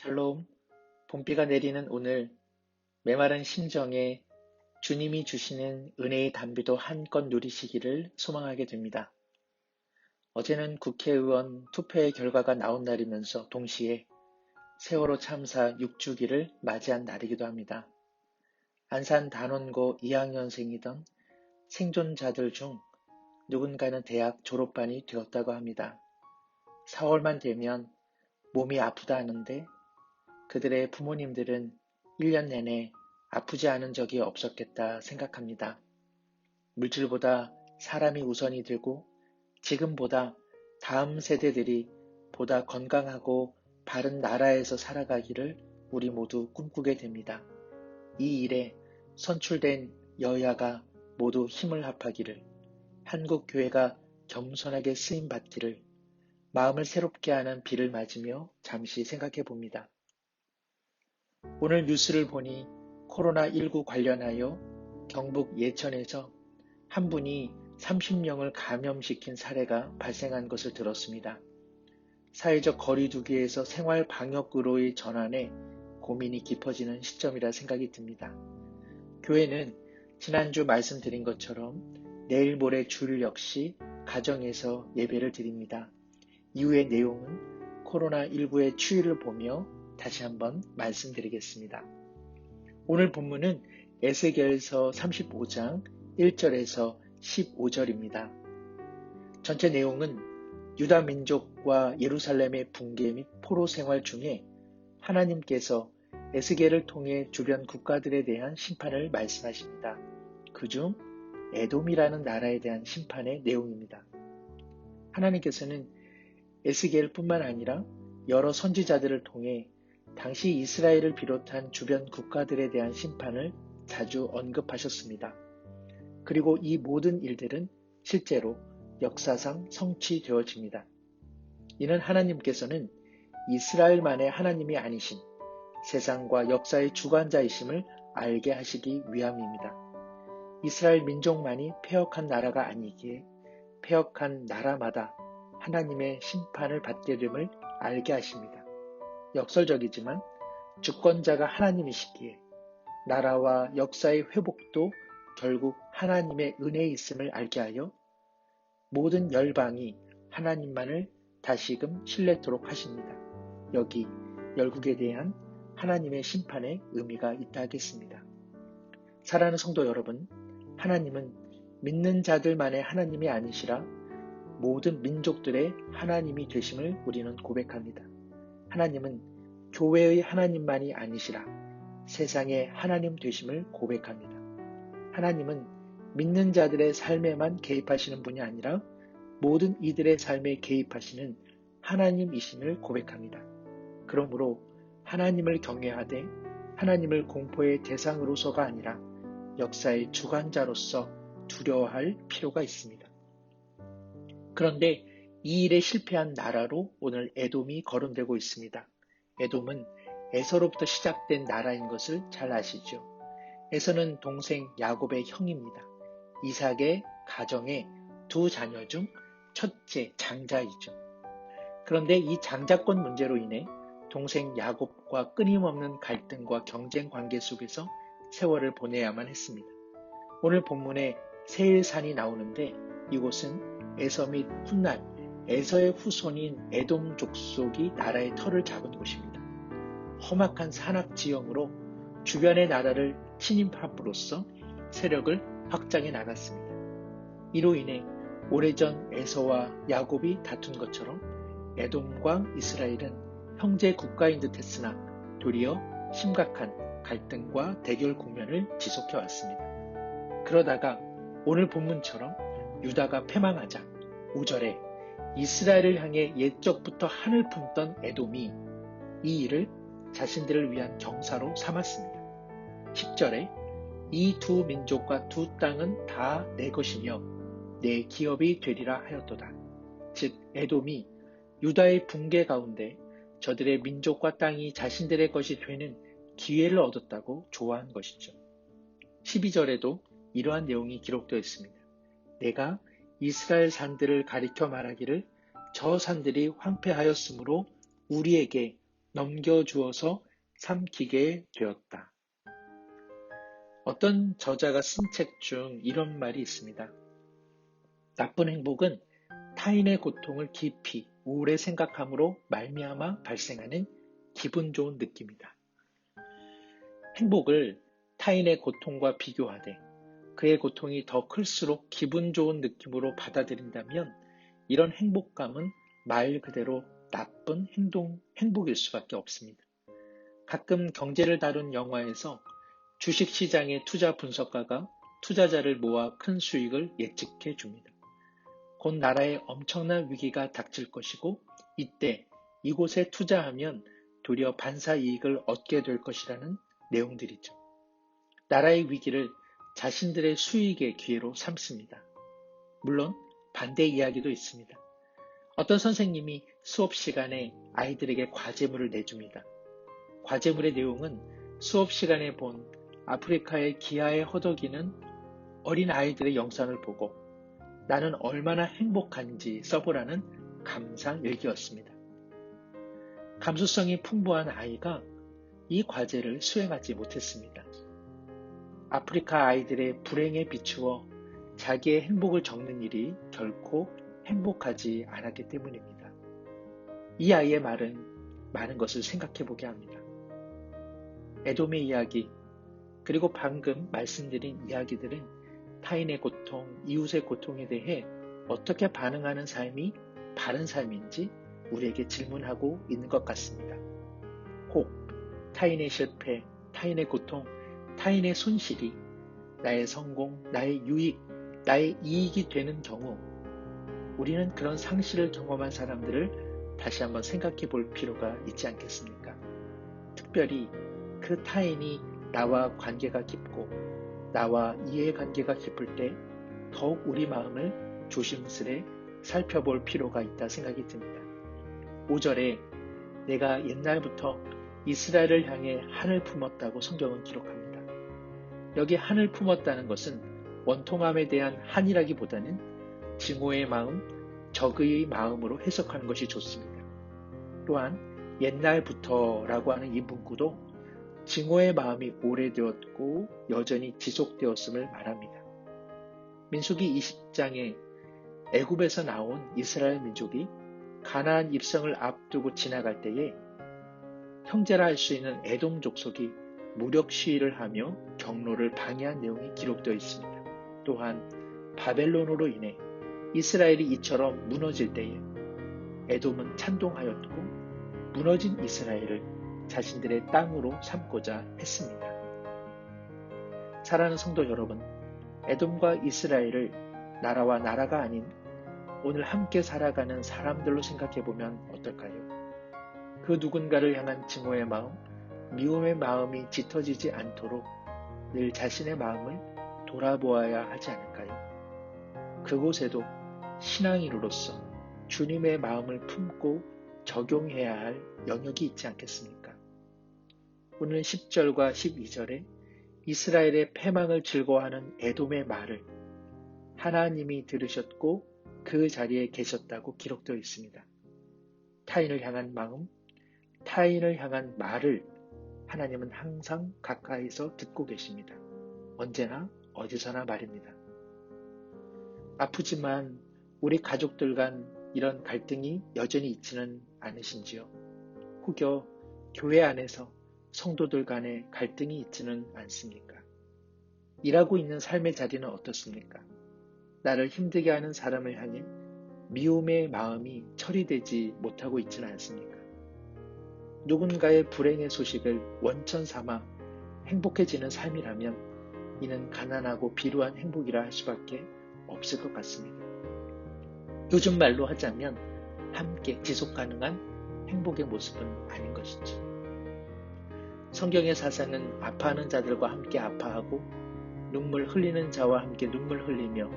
샬롬, 봄비가 내리는 오늘 메마른 심정에 주님이 주시는 은혜의 단비도 한껏 누리시기를 소망하게 됩니다. 어제는 국회의원 투표의 결과가 나온 날이면서 동시에 세월호 참사 6주기를 맞이한 날이기도 합니다. 안산 단원고 2학년생이던 생존자들 중 누군가는 대학 졸업반이 되었다고 합니다. 4월만 되면 몸이 아프다 하는데 그들의 부모님들은 1년 내내 아프지 않은 적이 없었겠다 생각합니다. 물질보다 사람이 우선이 되고 지금보다 다음 세대들이 보다 건강하고 바른 나라에서 살아가기를 우리 모두 꿈꾸게 됩니다. 이 일에 선출된 여야가 모두 힘을 합하기를, 한국교회가 겸손하게 쓰임받기를, 마음을 새롭게 하는 비를 맞으며 잠시 생각해 봅니다. 오늘 뉴스를 보니 코로나19 관련하여 경북 예천에서 한 분이 30명을 감염시킨 사례가 발생한 것을 들었습니다. 사회적 거리두기에서 생활 방역으로의 전환에 고민이 깊어지는 시점이라 생각이 듭니다. 교회는 지난주 말씀드린 것처럼 내일 모레 주일 역시 가정에서 예배를 드립니다. 이후의 내용은 코로나19의 추이를 보며 다시 한번 말씀드리겠습니다. 오늘 본문은 에스겔서 35장 1절에서 15절입니다. 전체 내용은 유다 민족과 예루살렘의 붕괴 및 포로 생활 중에 하나님께서 에스겔을 통해 주변 국가들에 대한 심판을 말씀하십니다. 그중 에돔이라는 나라에 대한 심판의 내용입니다. 하나님께서는 에스겔뿐만 아니라 여러 선지자들을 통해 당시 이스라엘을 비롯한 주변 국가들에 대한 심판을 자주 언급하셨습니다. 그리고 이 모든 일들은 실제로 역사상 성취되어집니다. 이는 하나님께서는 이스라엘만의 하나님이 아니신 세상과 역사의 주관자이심을 알게 하시기 위함입니다. 이스라엘 민족만이 패역한 나라가 아니기에 패역한 나라마다 하나님의 심판을 받게 됨을 알게 하십니다. 역설적이지만 주권자가 하나님이시기에 나라와 역사의 회복도 결국 하나님의 은혜에 있음을 알게 하여 모든 열방이 하나님만을 다시금 신뢰토록 하십니다. 여기 열국에 대한 하나님의 심판의 의미가 있다 하겠습니다. 사랑하는 성도 여러분, 하나님은 믿는 자들만의 하나님이 아니시라 모든 민족들의 하나님이 되심을 우리는 고백합니다. 하나님은 교회의 하나님만이 아니시라 세상의 하나님 되심을 고백합니다. 하나님은 믿는 자들의 삶에만 개입하시는 분이 아니라 모든 이들의 삶에 개입하시는 하나님이심을 고백합니다. 그러므로 하나님을 경외하되 하나님을 공포의 대상으로서가 아니라 역사의 주관자로서 두려워할 필요가 있습니다. 그런데 이 일에 실패한 나라로 오늘 에돔이 거론되고 있습니다. 에돔은 에서로부터 시작된 나라인 것을 잘 아시죠? 에서는 동생 야곱의 형입니다. 이삭의 가정의 두 자녀 중 첫째 장자이죠. 그런데 이 장자권 문제로 인해 동생 야곱과 끊임없는 갈등과 경쟁 관계 속에서 세월을 보내야만 했습니다. 오늘 본문에 세일산이 나오는데 이곳은 에서 및 훗날 에서의 후손인 에돔 족속이 나라의 터를 잡은 곳입니다. 험악한 산악 지형으로 주변의 나라를 침입함으로써 세력을 확장해 나갔습니다. 이로 인해 오래전 에서와 야곱이 다툰 것처럼 에돔과 이스라엘은 형제 국가인 듯 했으나 도리어 심각한 갈등과 대결 국면을 지속해 왔습니다. 그러다가 오늘 본문처럼 유다가 패망하자 5절에 이스라엘을 향해 옛적부터 한을 품던 에돔이 이 일을 자신들을 위한 경사로 삼았습니다. 10절에 이 두 민족과 두 땅은 다 내 것이며 내 기업이 되리라 하였도다. 즉 에돔이 유다의 붕괴 가운데 저들의 민족과 땅이 자신들의 것이 되는 기회를 얻었다고 좋아한 것이죠. 12절에도 이러한 내용이 기록되어 있습니다. 내가 이스라엘 산들을 가리켜 말하기를 저 산들이 황폐하였으므로 우리에게 넘겨주어서 삼키게 되었다. 어떤 저자가 쓴 책 중 이런 말이 있습니다. 나쁜 행복은 타인의 고통을 깊이 오래 생각함으로 말미암아 발생하는 기분 좋은 느낌이다. 행복을 타인의 고통과 비교하되 그의 고통이 더 클수록 기분 좋은 느낌으로 받아들인다면 이런 행복감은 말 그대로 나쁜 행복일 수밖에 없습니다. 가끔 경제를 다룬 영화에서 주식시장의 투자 분석가가 투자자를 모아 큰 수익을 예측해 줍니다. 곧 나라에 엄청난 위기가 닥칠 것이고 이때 이곳에 투자하면 도리어 반사 이익을 얻게 될 것이라는 내용들이죠. 나라의 위기를 자신들의 수익의 기회로 삼습니다. 물론 반대 이야기도 있습니다. 어떤 선생님이 수업 시간에 아이들에게 과제물을 내줍니다. 과제물의 내용은 수업 시간에 본 아프리카의 기아에 허덕이는 어린 아이들의 영상을 보고 나는 얼마나 행복한지 써보라는 감상 일기였습니다. 감수성이 풍부한 아이가 이 과제를 수행하지 못했습니다. 아프리카 아이들의 불행에 비추어 자기의 행복을 적는 일이 결코 행복하지 않았기 때문입니다. 이 아이의 말은 많은 것을 생각해 보게 합니다. 에돔의 이야기, 그리고 방금 말씀드린 이야기들은 타인의 고통, 이웃의 고통에 대해 어떻게 반응하는 삶이 바른 삶인지 우리에게 질문하고 있는 것 같습니다. 혹 타인의 실패, 타인의 고통, 타인의 손실이 나의 성공, 나의 유익, 나의 이익이 되는 경우 우리는 그런 상실을 경험한 사람들을 다시 한번 생각해 볼 필요가 있지 않겠습니까? 특별히 그 타인이 나와 관계가 깊고 나와 이해관계가 깊을 때 더욱 우리 마음을 조심스레 살펴볼 필요가 있다 생각이 듭니다. 5절에 내가 옛날부터 이스라엘을 향해 한을 품었다고 성경은 기록합니다. 여기 한을 품었다는 것은 원통함에 대한 한이라기보다는 증오의 마음, 적의의 마음으로 해석하는 것이 좋습니다. 또한 옛날부터라고 하는 이 문구도 증오의 마음이 오래되었고 여전히 지속되었음을 말합니다. 민수기 20장에 애굽에서 나온 이스라엘 민족이 가나안 입성을 앞두고 지나갈 때에 형제라 할 수 있는 에돔 족속이 무력 시위를 하며 경로를 방해한 내용이 기록되어 있습니다. 또한 바벨론으로 인해 이스라엘이 이처럼 무너질 때에 에돔은 찬동하였고 무너진 이스라엘을 자신들의 땅으로 삼고자 했습니다. 사랑하는 성도 여러분, 에돔과 이스라엘을 나라와 나라가 아닌 오늘 함께 살아가는 사람들로 생각해보면 어떨까요? 그 누군가를 향한 증오의 마음, 미움의 마음이 짙어지지 않도록 늘 자신의 마음을 돌아보아야 하지 않을까요? 그곳에도 신앙인으로서 주님의 마음을 품고 적용해야 할 영역이 있지 않겠습니까? 오늘 10절과 12절에 이스라엘의 패망을 즐거워하는 에돔의 말을 하나님이 들으셨고 그 자리에 계셨다고 기록되어 있습니다. 타인을 향한 마음, 타인을 향한 말을 하나님은 항상 가까이서 듣고 계십니다. 언제나 어디서나 말입니다. 아프지만 우리 가족들 간 이런 갈등이 여전히 있지는 않으신지요? 혹여 교회 안에서 성도들 간의 갈등이 있지는 않습니까? 일하고 있는 삶의 자리는 어떻습니까? 나를 힘들게 하는 사람을 향해 미움의 마음이 처리되지 못하고 있지는 않습니까? 누군가의 불행의 소식을 원천 삼아 행복해지는 삶이라면 이는 가난하고 비루한 행복이라 할 수밖에 없을 것 같습니다. 요즘 말로 하자면 함께 지속 가능한 행복의 모습은 아닌 것이죠. 성경의 사상은 아파하는 자들과 함께 아파하고 눈물 흘리는 자와 함께 눈물 흘리며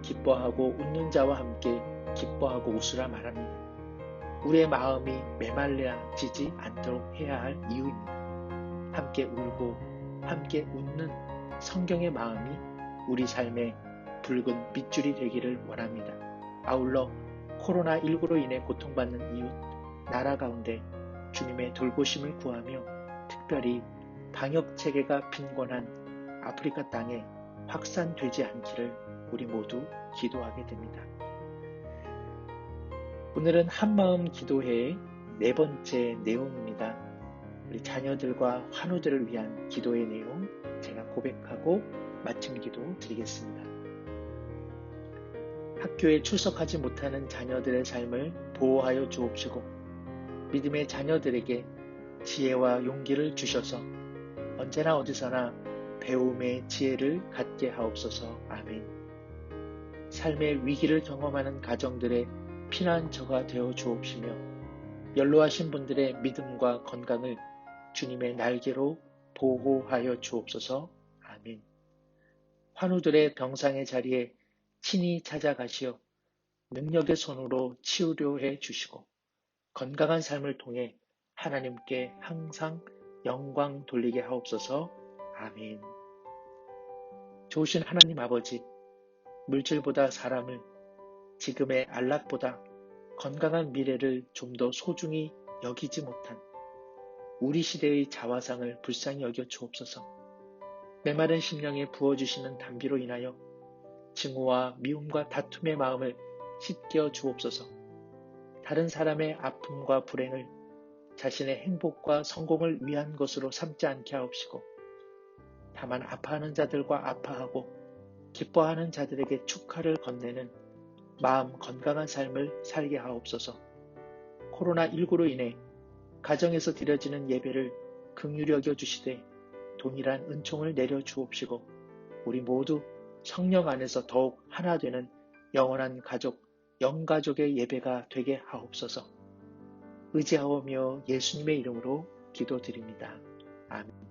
기뻐하고 웃는 자와 함께 기뻐하고 웃으라 말합니다. 우리의 마음이 메말라지지 않도록 해야 할 이유입니다. 함께 울고 함께 웃는 성경의 마음이 우리 삶의 붉은 밑줄이 되기를 원합니다. 아울러 코로나19로 인해 고통받는 이웃, 나라 가운데 주님의 돌보심을 구하며 특별히 방역체계가 빈곤한 아프리카 땅에 확산되지 않기를 우리 모두 기도하게 됩니다. 오늘은 한마음 기도회의 4번째 내용입니다. 우리 자녀들과 환우들을 위한 기도의 내용 제가 고백하고 마침 기도 드리겠습니다. 학교에 출석하지 못하는 자녀들의 삶을 보호하여 주옵시고 믿음의 자녀들에게 지혜와 용기를 주셔서 언제나 어디서나 배움의 지혜를 갖게 하옵소서. 아멘. 삶의 위기를 경험하는 가정들의 피난처가 되어 주옵시며 연로하신 분들의 믿음과 건강을 주님의 날개로 보호하여 주옵소서. 아멘. 환우들의 병상의 자리에 친히 찾아가시어 능력의 손으로 치유해 주시고 건강한 삶을 통해 하나님께 항상 영광 돌리게 하옵소서. 아멘. 좋으신 하나님 아버지, 물질보다 사람을, 지금의 안락보다 건강한 미래를 좀 더 소중히 여기지 못한 우리 시대의 자화상을 불쌍히 여겨 주옵소서. 메마른 심령에 부어주시는 담비로 인하여 증오와 미움과 다툼의 마음을 씻겨 주옵소서. 다른 사람의 아픔과 불행을 자신의 행복과 성공을 위한 것으로 삼지 않게 하옵시고 다만 아파하는 자들과 아파하고 기뻐하는 자들에게 축하를 건네는 마음 건강한 삶을 살게 하옵소서. 코로나19로 인해 가정에서 드려지는 예배를 긍휼히 여겨 주시되 동일한 은총을 내려 주옵시고 우리 모두 성령 안에서 더욱 하나 되는 영원한 가족, 영가족의 예배가 되게 하옵소서. 의지하오며 예수님의 이름으로 기도드립니다. 아멘.